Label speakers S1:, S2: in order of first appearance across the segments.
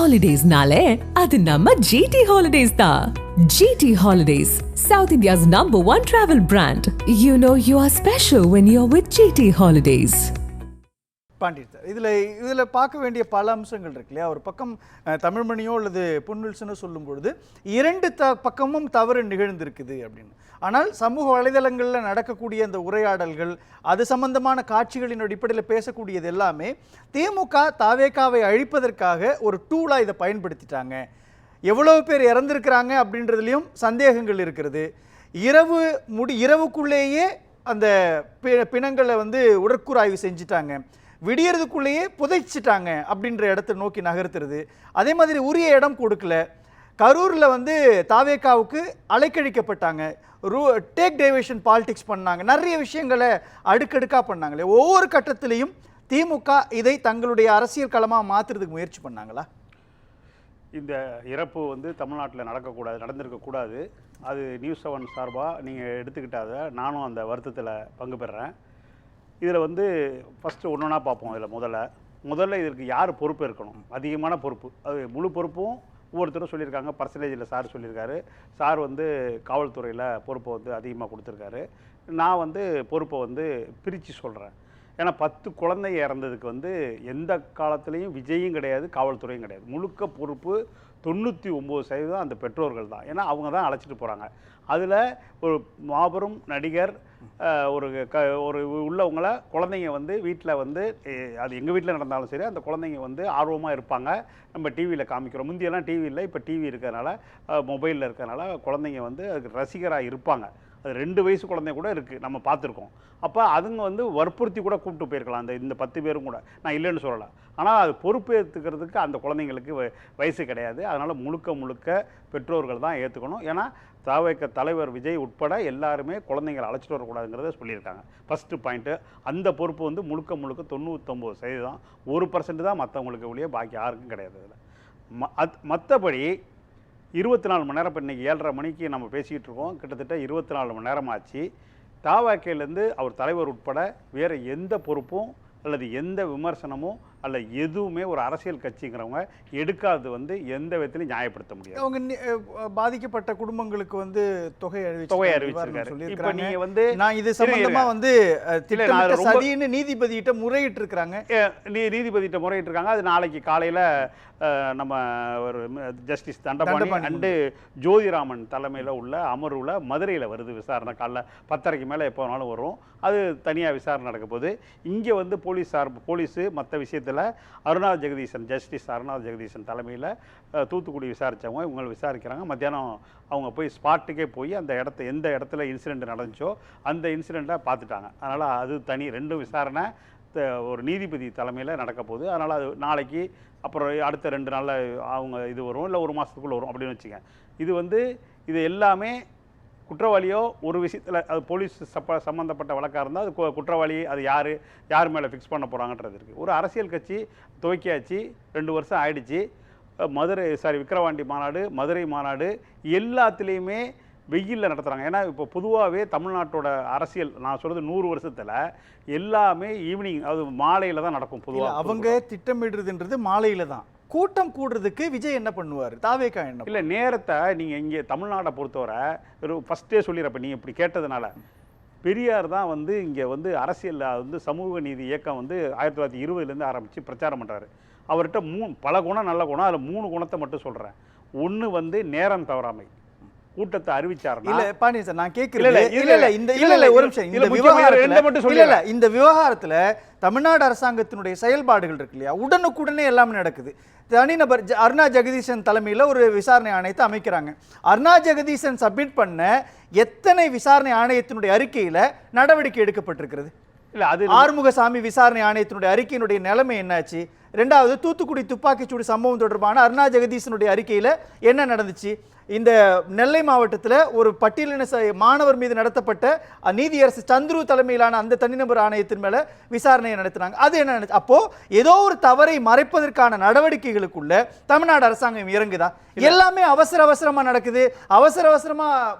S1: Holidays-nale, adu namma GT Holidays da. GT Holidays, South India's #1 travel brand. You know you are special when you're with GT Holidays.
S2: பாண்டியர் sir இதில் பார்க்க வேண்டிய பல அம்சங்கள் இருக்கு இல்லையா? ஒரு பக்கம் தமிழ்மணியோ அல்லது பொன்வில்சனோ சொல்லும் பொழுது இரண்டு பக்கமும் தவறு நிகழ்ந்திருக்குது அப்படின்னு. ஆனால் சமூக வலைதளங்களில் நடக்கக்கூடிய அந்த உரையாடல்கள், அது சம்பந்தமான காட்சிகளின் அடிப்படையில் பேசக்கூடியது எல்லாமே திமுக தாவேகாவை அழிப்பதற்காக ஒரு டூலாக இதை பயன்படுத்திட்டாங்க. எவ்வளவு பேர் இறந்திருக்கிறாங்க அப்படின்றதுலையும் சந்தேகங்கள் இருக்கிறது. இரவுக்குள்ளேயே அந்த பிணங்களை உடற்கூறாய்வு செஞ்சுட்டாங்க, விடியறதுக்குள்ளேயே புதைச்சிட்டாங்க அப்படின்ற இடத்தை நோக்கி நகர்த்துறது. அதே மாதிரி உரிய இடம் கொடுக்கல. கரூரில் தாவேகாவுக்கு அலைக்கழிக்கப்பட்டாங்க, டேக் டைவர்ஷன் பாலிடிக்ஸ் பண்ணாங்க, நிறைய விஷயங்களை அடுக்கடுக்காக பண்ணாங்களே. ஒவ்வொரு கட்டத்திலையும் திமுக இதை தங்களுடைய அரசியல் களமாக மாற்றுறதுக்கு முயற்சி பண்ணாங்களா?
S3: இந்த இறப்பு தமிழ்நாட்டில் நடந்திருக்கக்கூடாது. அது நியூஸ் 7 சார்பாக நீங்கள் எடுத்துக்கிட்டாத நானும் அந்த வருத்தத்தில் பங்கு பெறுறேன். இதில் ஃபஸ்ட்டு ஒன்று ஒன்றா பார்ப்போம். இதில் முதல்ல இதற்கு யார் பொறுப்பு இருக்கணும்? அதிகமான பொறுப்பு, அது முழு பொறுப்பும் ஒவ்வொருத்தரும் சொல்லியிருக்காங்க. பர்சன்டேஜில் சார் சொல்லியிருக்காரு. சார் காவல்துறையில் பொறுப்பை அதிகமாக கொடுத்துருக்காரு. நான் பொறுப்பை பிரித்து சொல்கிறேன். ஏன்னா 10 குழந்தை இறந்ததுக்கு எந்த காலத்துலேயும் விஜயும் கிடையாது, காவல்துறையும் கிடையாது. முழுக்க பொறுப்பு 99% அந்த பெற்றோர்கள் தான். ஏன்னா அவங்க தான் அழைச்சிட்டு போகிறாங்க. அதில் ஒரு மாபெரும் நடிகர் ஒரு உள்ளவங்களை குழந்தைங்க வீட்டில் அது எங்கள் வீட்டில் நடந்தாலும் சரி, அந்த குழந்தைங்க ஆர்வமாக இருப்பாங்க. நம்ம டிவியில் காமிக்கிறோம். முந்தியெல்லாம் டிவி இல்லை, இப்போ டிவி இருக்கிறதுனால, மொபைலில் இருக்கிறதுனால குழந்தைங்க அதுக்கு ரசிகராக இருப்பாங்க. அது 2 வயசு குழந்தை கூட இருக்குது, நம்ம பார்த்துருக்கோம். அப்போ அதுங்க வற்புறுத்தி கூட கூப்பிட்டு போயிருக்கலாம் இந்த 10 பேரும் கூட. நான் இல்லைன்னு சொல்லலை. ஆனால் அது பொறுப்பேற்றுக்கிறதுக்கு அந்த குழந்தைங்களுக்கு வயசு கிடையாது. அதனால் முழுக்க பெற்றோர்கள் தான் ஏற்றுக்கணும். ஏன்னா தாவேக தலைவர் விஜய் உட்பட எல்லாருமே குழந்தைங்களை அழைச்சிட்டு வரக்கூடாதுங்கிறத சொல்லியிருக்காங்க. First point. அந்த பொறுப்பு முழுக்க 99% தான். 1% தான் மற்றவங்களுக்கு ஒழிய பாக்கி யாருக்கும் கிடையாது. அதில் மற்றபடி 24 மணி நேரம், இப்போ இன்றைக்கி 7:30 மணிக்கு நம்ம பேசிக்கிட்டு இருக்கோம். கிட்டத்தட்ட 24 மணி நேரம் ஆச்சு. தாவேகையிலேருந்து அவர் தலைவர் உட்பட வேறு எந்த பொறுப்பும் அல்லது எந்த விமர்சனமும் அல்ல எதுவுமே ஒரு அரசியல் கட்சிங்கிறவங்க எடுக்காது எந்த விதத்திலையும் நியாயப்படுத்த முடியாது.
S2: அவங்க பாதிக்கப்பட்ட குடும்பங்களுக்கு தொகை
S3: அறிவிச்சிருக்காரு. இப்போ நீங்கள்
S2: நான் இது சம்பந்தமா சதின்னு நீதிபதியிட்ட முறையிட்டு இருக்காங்க.
S3: நீதிபதியிட்ட முறையிட்டு இருக்காங்க. அது நாளைக்கு காலையில் நம்ம ஒரு ஜஸ்டிஸ் தண்டபாணி அண்டு ஜோதிராமன் தலைமையில் உள்ள அமர்வில் மதுரையில் வருது விசாரணை. காலைல 10:30க்கு மேலே எப்போ வேணாலும் வரும். அது தனியாக விசாரணை நடக்க போகுது. இங்கே போலீஸு மற்ற விஷயத்தில் அருணா ஜெகதீசன், ஜஸ்டிஸ் அருணா ஜெகதீசன் தலைமையில் தூத்துக்குடி விசாரித்தவங்க இவங்களை விசாரிக்கிறாங்க. மத்தியானம் அவங்க போய் ஸ்பாட்டுக்கே போய் அந்த எந்த இடத்துல இன்சிடெண்ட் நடந்துச்சோ அந்த இன்சிடெண்ட்டை பார்த்துட்டாங்க. அதனால் அது தனி 2 விசாரணை ஒரு நீதிபதி தலைமையில் நடக்க போகுது. அதனால் அது நாளைக்கு, அப்புறம் அடுத்த 2 நாளில் அவங்க இது வரும், இல்லை 1 மாதத்துக்குள்ளே வரும் அப்படின்னு வச்சுங்க. இது எல்லாமே குற்றவாளியோ ஒரு விஷயத்தில் அது போலீஸ் சம்மந்தப்பட்ட வழக்காக இருந்தால் அது குற்றவாளி அது யார் மேலே ஃபிக்ஸ் பண்ண போகிறாங்கன்றது இருக்குது. ஒரு அரசியல் கட்சி துவக்கியாச்சு, 2 வருஷம் ஆயிடுச்சு. விக்கிரவாண்டி மாநாடு, மதுரை மாநாடு எல்லாத்துலேயுமே வெயிலில் நடத்துகிறாங்க. ஏன்னா இப்போ பொதுவாகவே தமிழ்நாட்டோட அரசியல், நான் சொல்கிறது 100 வருஷத்தில் எல்லாமே ஈவினிங், அது மாலையில் தான் நடக்கும். பொதுவாக
S2: அவங்க திட்டமிடுறதுன்றது மாலையில் தான். கூட்டம் கூடுறதுக்கு விஜய் என்ன பண்ணுவார்? தாவேகா என்ன
S3: இல்லை, நேரத்தை நீங்கள் இங்கே தமிழ்நாட்டை பொறுத்தவரை ஒரு ஃபஸ்ட்டே சொல்லிடுறப்ப நீங்கள் இப்படி கேட்டதுனால பெரியார் தான் இங்கே அரசியலில் சமூக நீதி இயக்கம் 1920லேருந்து ஆரம்பித்து பிரச்சாரம் பண்ணுறாரு. அவர்கிட்ட பல குணம், நல்ல குணம். அதில் 3 குணத்தை மட்டும் சொல்கிறேன். ஒன்று நேரம் தவறாமை. கூட்டத்தை அறிவிச்சாருன்னா
S2: இல்ல பாண்டியன் சார், நான் கேட்கிறேன் ஒரு நிமிஷம். இந்த விவகாரத்துல தமிழ்நாடு அரசாங்கத்தினுடைய செயல்பாடுகள் இருக்கு இல்லையா, உடனுக்குடனே எல்லாமே நடக்குது. தனிநபர் அருணா ஜெகதீசன் தலைமையில் ஒரு விசாரணை ஆணையத்தை அமைக்கிறாங்க. அருணா ஜெகதீசன் சப்மிட் பண்ண எத்தனை விசாரணை ஆணையத்தினுடைய அறிக்கையில நடவடிக்கை எடுக்கப்பட்டிருக்கிறது?
S3: இல்ல, அது
S2: ஆறுமுகசாமி விசாரணை ஆணையத்தினுடைய அறிக்கையினுடைய நிலைமை என்னாச்சு? 2வது தூத்துக்குடி துப்பாக்கிச்சூடு சம்பவம் தொடர்பான அருணா ஜெகதீசனுடைய அறிக்கையில என்ன நடந்துச்சு? இந்த நெல்லை மாவட்டத்தில் ஒரு பட்டியலின மாணவர் மீது நடத்தப்பட்ட நீதியரசு சந்துரு தலைமையிலான அந்த தனிநபர் ஆணையத்தின் மேல விசாரணையை நடத்தினாங்க. அது என்ன நடந்துச்சு? அப்போ ஏதோ ஒரு தவறை மறைப்பதற்கான நடவடிக்கைகளுக்குள்ள தமிழ்நாடு அரசாங்கம் இறங்குதா? எல்லாமே அவசரமா நடக்குது. அவசரமா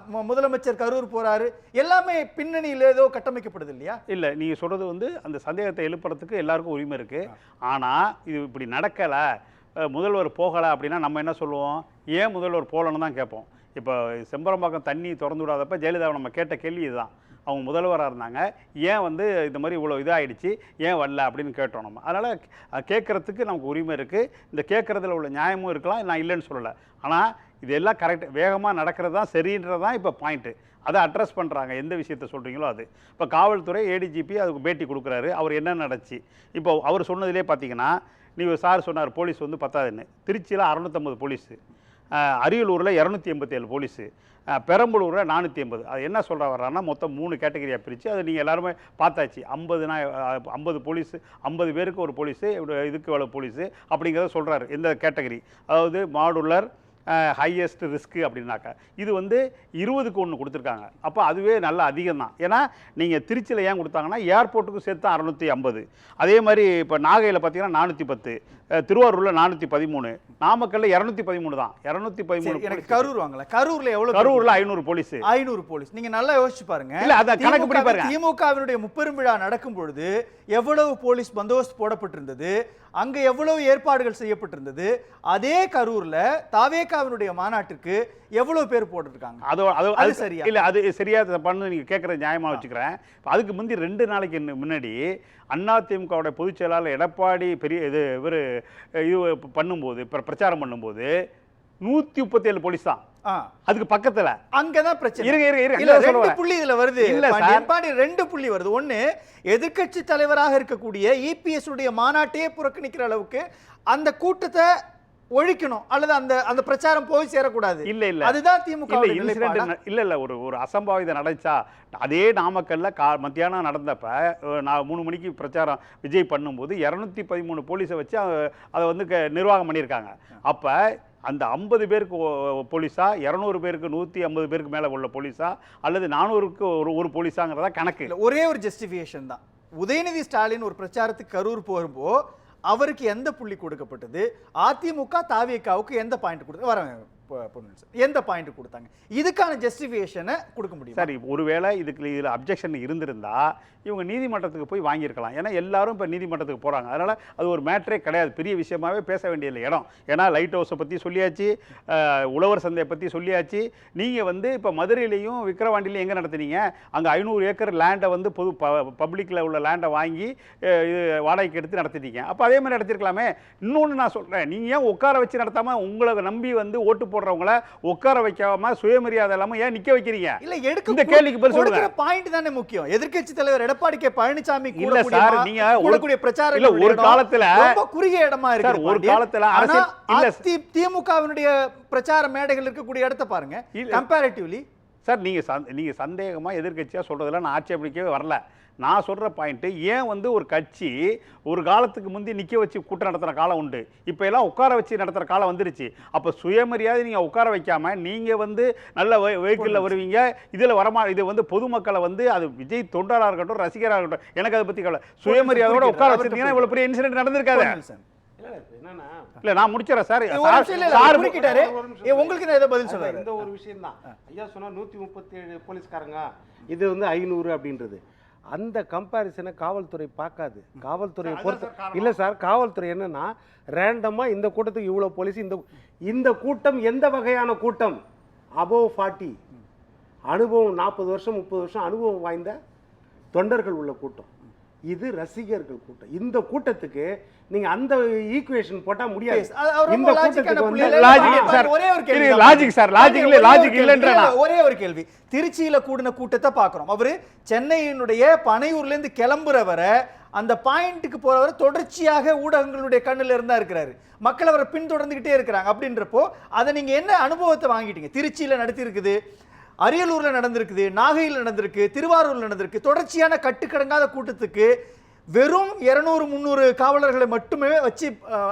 S2: முதலமைச்சர் கரூர் போறாரு. எல்லாமே பின்னணியில் ஏதோ கட்டமைக்கப்படுது இல்லையா?
S3: இல்ல, நீங்க சொல்றது அந்த சந்தேகத்தை எழுப்புறதுக்கு எல்லாருக்கும் உரிமை இருக்கு. ஆனா இது இப்படி நடக்கல, முதல்வர் போகலை அப்படின்னா நம்ம என்ன சொல்லுவோம், ஏன் முதல்வர் போகலன்னு தான் கேட்போம். இப்போ செம்பரம்பாக்கம் தண்ணி திறந்து விடாதப்ப ஜெயலலிதாவை நம்ம கேட்ட கேள்வி இதுதான். அவங்க முதல்வராக இருந்தாங்க, ஏன் வந்து இந்த மாதிரி இவ்வளோ இதாகிடுச்சு, ஏன் வரல அப்படின்னு கேட்டோம் நம்ம. அதனால் கேட்குறதுக்கு நமக்கு உரிமை இருக்குது. இந்த கேட்குறதுல உள்ள நியாயமும் இருக்கலாம், நான் இல்லைன்னு சொல்லலை. ஆனால் இதெல்லாம் கரெக்ட் வேகமாக நடக்கிறது தான் சரின்றது தான் இப்போ பாயிண்ட்டு. அதை அட்ரஸ் பண்ணுறாங்க. எந்த விஷயத்த சொல்கிறீங்களோ அது. இப்போ காவல்துறை ஏடிஜிபி அதுக்கு பேட்டி கொடுக்குறாரு, அவர் என்ன நடந்துச்சு. இப்போ அவர் சொன்னதிலே பார்த்தீங்கன்னா, நீங்கள் சார் சொன்னார் போலீஸ் வந்து பத்தாதுன்னு. திருச்சியில் 650 போலீஸு, அரியலூரில் 287 போலீஸு, பெரம்பலூரில் 480. அது என்ன சொல்கிற வர்றாருன்னா மொத்தம் 3 கேட்டகரியாக பிரித்து அதை நீங்கள் எல்லாருமே பார்த்தாச்சு. 50 போலீஸு, 50 பேருக்கு ஒரு போலீஸு, இதுக்கு எவ்வளோ போலீஸு அப்படிங்கிறத சொல்கிறாரு. எந்த கேட்டகரி, அதாவது மாடுலர், ஹையஸ்ட் ரிஸ்க்கு அப்படின்னாக்கா இது வந்து 20க்கு 1 கொடுத்துருக்காங்க. அப்போ அதுவே நல்ல அதிகம் தான். ஏன்னா நீங்கள் திருச்சியில் ஏன் கொடுத்தாங்கன்னா ஏர்போர்ட்டுக்கும் சேர்த்து 650. அதே மாதிரி இப்போ நாகையில் பார்த்தீங்கன்னா 410, திருவாரூரில் 413, நாமக்கல்ல 213 தான். 213.
S2: எனக்கு கரூர் வாங்கல. கரூரில் எவ்வளோ?
S3: கரூரில் 500 போலீஸ்.
S2: 500 போலீஸ். நீங்கள் நல்லா யோசிச்சு பாருங்க.
S3: இல்லை அதை கணக்கு படி பாருங்க.
S2: திமுகவினுடைய முப்பெரும் விழா நடக்கும் பொழுது எவ்வளவு போலீஸ் பந்தோபஸ்து போடப்பட்டிருந்தது, அங்க எவ்வளவு ஏற்பாடுகள் செய்யப்பட்டிருந்தது. அதே கரூர்ல தாவேகாவினுடைய மாநாட்டுக்கு எவ்வளவு பேர் போட்டுருக்காங்க.
S3: அது சரியா இல்ல, அது சரியா பண்ணு நீங்க கேட்கறது நியாயமா வச்சுக்கிறேன். அதுக்கு முந்தி 2 நாளைக்கு முன்னாடி அதிமுகவோட பொதுச் செயலாளர் எடப்பாடி இவர் இது பண்ணும்போது பிரச்சாரம் பண்ணும்போது 137 போலீஸ் தான். அதுக்கு பக்கத்துல அங்கதான் பிரச்சனை.
S2: ரெண்டு புள்ளி இதுல வருது. எடப்பாடி 2 புள்ளி வருது. ஒண்ணு, எதிர்க்கட்சி தலைவராக இருக்கக்கூடிய இபிஎஸ் உடைய மாநாட்டையே புறக்கணிக்கிற அளவுக்கு அந்த கூட்டத்தை ஒழிக்கணும், அல்லது அந்த அந்த பிரச்சாரம் போய் சேரக்கூடாது.
S3: இல்ல இல்ல,
S2: அதுதான் திமுக
S3: இல்ல. ஒரு அசம்பாவிதம் நடந்துச்சா, அதே நாமக்கல்ல மத்தியானம் நடந்தப்ப நான் 3 மணிக்கு பிரச்சாரம் விஜய் பண்ணும்போது 213 போலீஸை வச்சு அதை வந்து நிர்வாகம் பண்ணியிருக்காங்க. அப்ப அந்த 50 பேருக்கு போலீஸா, 200 பேருக்கு 150 பேருக்கு மேல உள்ள போலீஸா, அல்லது 400க்கு ஒரு போலீஸாங்கிறதா கணக்கு.
S2: ஒரே ஒரு ஜஸ்டிஃபிகேஷன் தான். உதயநிதி ஸ்டாலின் ஒரு பிரச்சாரத்துக்கு கரூர் போகும்போ அவருக்கு எந்த புள்ளி கொடுக்கப்பட்டது, அதிமுக தாவேகாவுக்கு எந்த பாயிண்ட் கொடுத்து வராங்க, எந்த பாயிண்ட் கொடுத்தாங்க, இதுக்கான ஜஸ்டிஃபிகேஷனை கொடுக்க முடியும்.
S3: சரி, ஒருவேளை இதில் அப்ஜெக்ஷன் இருந்திருந்தா இவங்க நீதிமன்றத்துக்கு போய் வாங்கியிருக்கலாம். ஏன்னா எல்லாரும் இப்போ நீதிமன்றத்துக்கு போகிறாங்க. அதனால் அது ஒரு மேட்டரே கிடையாது, பெரிய விஷயமாவே பேச வேண்டிய இடம். ஏன்னா லைட் ஹவுஸை பற்றி சொல்லியாச்சு, உழவர் சந்தையை பற்றி சொல்லியாச்சு. நீங்கள் வந்து இப்போ மதுரையிலையும் விக்கிரவாண்டிலையும் எங்கே நடத்துனீங்க, அங்கே 500 ஏக்கர் லேண்டை வந்து பொது பப்ளிக்கில் உள்ள லேண்டை வாங்கி இது வாடகைக்கு எடுத்து நடத்திட்டீங்க. அப்போ அதே மாதிரி நடத்திருக்கலாமே. இன்னொன்று நான் சொல்கிறேன், நீங்கள் ஏன் உட்கார வச்சு நடத்தாமல் உங்களை நம்பி வந்து ஓட்டு போடுறவங்கள உட்கார வைக்காம சுயமரியாதை இல்லாம ஏன் நிக்க வைக்கிறீங்க?
S2: இல்ல, எடுக்க
S3: இந்த கேள்விக்கு பதில் சொல்லுங்க.
S2: பாயிண்ட் தானே முக்கியம். எதிர்க்கட்சி தலைவர் எடப்பாடி கே பழனிசாமி
S3: இல்ல சார், நீங்க கூடக்கூடிய பிரச்சாரம் இல்ல, ஒரு காலத்துல ரொம்ப
S2: குறுகிய இடமா இருக்கு சார்.
S3: ஒரு காலத்துல அரசியல் இல்ல,
S2: திமுகவினுடைய பிரச்சார மேடைகள் இருக்கக்கூடிய இடத்தை பாருங்க கம்பேரிட்டிவ்லி.
S3: சார் நீங்க சந்தேகமா எதிர்க்கட்சியா சொல்றதுல நான் ஆட்சேபிக்கவே வரல. நான் சொல்கிற பாயிண்ட்டு, ஏன் வந்து ஒரு கட்சி ஒரு காலத்துக்கு முந்தி நிற்க வச்சு கூட்டம் நடத்துகிற காலம் உண்டு, இப்போ எல்லாம் உட்கார வச்சு நடத்துகிற காலம் வந்துருச்சு. அப்போ சுயமரியாதை நீங்கள் உட்கார வைக்காமல் நீங்கள் வந்து நல்ல வெஹிக்கிளில் வருவீங்க, இதில் இது வந்து பொதுமக்களை வந்து அது விஜய் தொண்டராக இருக்கட்டும் ரசிகராக இருக்கட்டும், எனக்கு அதை பற்றி கவலை. சுயமரியாதையோட உட்கார வச்சுருந்தீங்கன்னா இவ்வளோ பெரிய இன்சிடென்ட் நடந்திருக்காது. இல்ல நான் முடிச்சறேன் சார்.
S2: உங்களுக்கு நான் இத பதில் சொல்றேன்.
S4: இந்த ஒரு விஷயம் தான் ஐயா சொன்னா 137 போலீஸ்காரங்க, இது வந்து 500 அப்படின்றது. அந்த கம்பேரிசனை காவல்துறை பார்க்காது. காவல்துறையை பொறுத்த இல்லை சார், காவல்துறை என்னன்னா ரேண்டமா இந்த கூட்டத்துக்கு இவ்வளோ போலீஸ், இந்த கூட்டம் எந்த வகையான கூட்டம், அபோவ் 40 அனுபவம், 40 வருஷம் 30 வருஷம் அனுபவம் வாய்ந்த தொண்டர்கள் உள்ள கூட்டம், இது ரசிகர்கள் கூட்டம். இந்த கூட்டத்துக்கு நீங்க அந்த ஈக்குவேஷன் போட்டா முடியாது. இந்த கூட்டத்துக்கு வந்து
S2: ஒரே ஒரு கேள்வி. திருச்சியில கூடின கூட்டத்தை பாக்குறோம். அவரு சென்னையினுடைய பனையூர்ல இருந்து கிளம்புறவரை அந்த பாயிண்ட்டுக்கு போறவரை தொடர்ச்சியாக ஊடகங்களுடைய கண்ணுல இருந்தா இருக்கிறாரு. மக்கள் அவரை பின்தொடர்ந்துகிட்டே இருக்கிறாங்க. அப்படின்றப்போ அதை நீங்க என்ன அனுபவத்தை வாங்கிட்டீங்க? திருச்சியில நடத்தி இருக்குது, அரியலூர்ல நடந்திருக்குது, நாகையில் நடந்திருக்கு, திருவாரூர்ல நடந்திருக்கு. தொடர்ச்சியான கட்டுக்கடங்காத கூட்டத்துக்கு வெறும் 200-300 காவலர்களை மட்டுமே வச்சு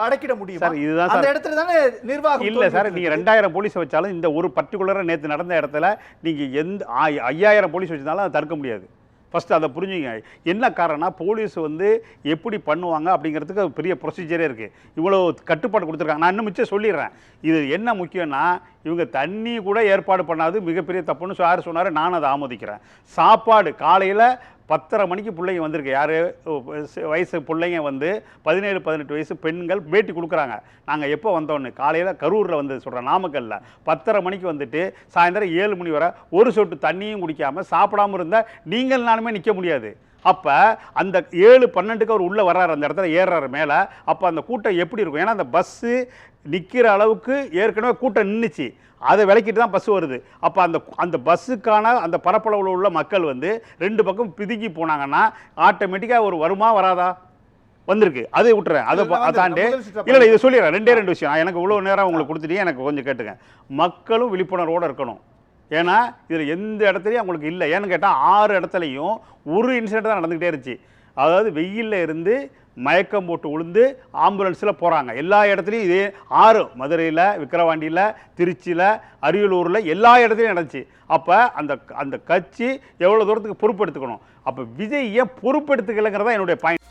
S2: அடக்கிட முடியும். அந்த இடத்துல தானே நிர்வாகம்
S3: இல்ல சார். நீங்க 2000 போலீஸ் வச்சாலும் இந்த ஒரு பர்டிகுலரா நேத்து நடந்த இடத்துல நீங்க எந்த 5000 போலீஸ் வச்சிருந்தாலும் அதை தடுக்க முடியாது. ஃபர்ஸ்ட் அதை புரிஞ்சுங்க. என்ன காரணம்னா போலீஸ் வந்து எப்படி பண்ணுவாங்க அப்படிங்கிறதுக்கு பெரிய ப்ரொசீஜரே இருக்குது. இவ்வளோ கட்டுப்பாடு கொடுத்துருக்காங்க. நான் இன்னும் மிச்சம் சொல்லிடுறேன். இது என்ன முக்கியம்னா, இவங்க தண்ணி கூட ஏற்பாடு பண்ணாது மிகப்பெரிய தப்புன்னு யார் சொன்னார், நான் அதை ஆமோதிக்கிறேன். சாப்பாடு காலையில் 10:30 மணிக்கு பிள்ளைங்க வந்திருக்கு. யார் வயசு பிள்ளைங்க வந்து 17-18 வயசு பெண்கள் பேட்டி கொடுக்குறாங்க. நாங்கள் எப்போ வந்தோன்னு காலையில் கரூரில் வந்து சொல்கிறேன், நாமக்கல்ல 10:30 மணிக்கு வந்துட்டு சாயந்தரம் 7 மணி வரை ஒரு சொட்டு தண்ணியும் குடிக்காமல் சாப்பிடாமல் இருந்தால் நீங்கள் நானுமே நிற்க முடியாது. அப்போ அந்த 7:12க்கு அவர் உள்ளே வர்றாரு, அந்த இடத்துல ஏறுறாரு மேலே. அப்போ அந்த கூட்டம் எப்படி இருக்கும்? ஏன்னா அந்த பஸ்ஸு நிற்கிற அளவுக்கு ஏற்கனவே கூட்டம் நின்றுச்சு, அதை விளக்கிட்டு தான் பஸ் வருது. அப்போ அந்த பஸ்ஸுக்கான அந்த பரப்பளவில் உள்ள மக்கள் வந்து 2 பக்கம் பிதுங்கி போனாங்கன்னா ஆட்டோமேட்டிக்காக ஒரு வருமா வராதா? வந்திருக்கு. அதை விட்டுறேன், அதை தாண்டி இல்லை இதை சொல்லிடுறேன். 2 விஷயம். எனக்கு இவ்வளோ நேரம் உங்களுக்கு கொடுத்துட்டே, எனக்கு கொஞ்சம் கேட்டுங்க. மக்களும் விழிப்புணர்வோடு இருக்கணும். ஏன்னா இதில் எந்த இடத்துலையும் அவங்களுக்கு இல்லை. ஏன்னு கேட்டால் 6 இடத்துலையும் ஒரு இன்சிடென்ட் தான் நடந்துக்கிட்டே இருந்துச்சு. அதாவது வெயிலில் இருந்து மயக்கம் போட்டு விழுந்து ஆம்புலன்ஸில் போகிறாங்க. எல்லா இடத்துலையும் இதே 6, மதுரையில், விக்கிரவாண்டியில், திருச்சியில், அரியலூரில் எல்லா இடத்துலையும் நடந்துச்சு. அப்போ அந்த கட்சி எவ்வளோ தூரத்துக்கு பொறுப்பெடுத்துக்கணும்? அப்போ விஜய் ஏன் பொறுப்பெடுத்துக்கலைங்கிறதா என்னுடைய பாயிண்ட்.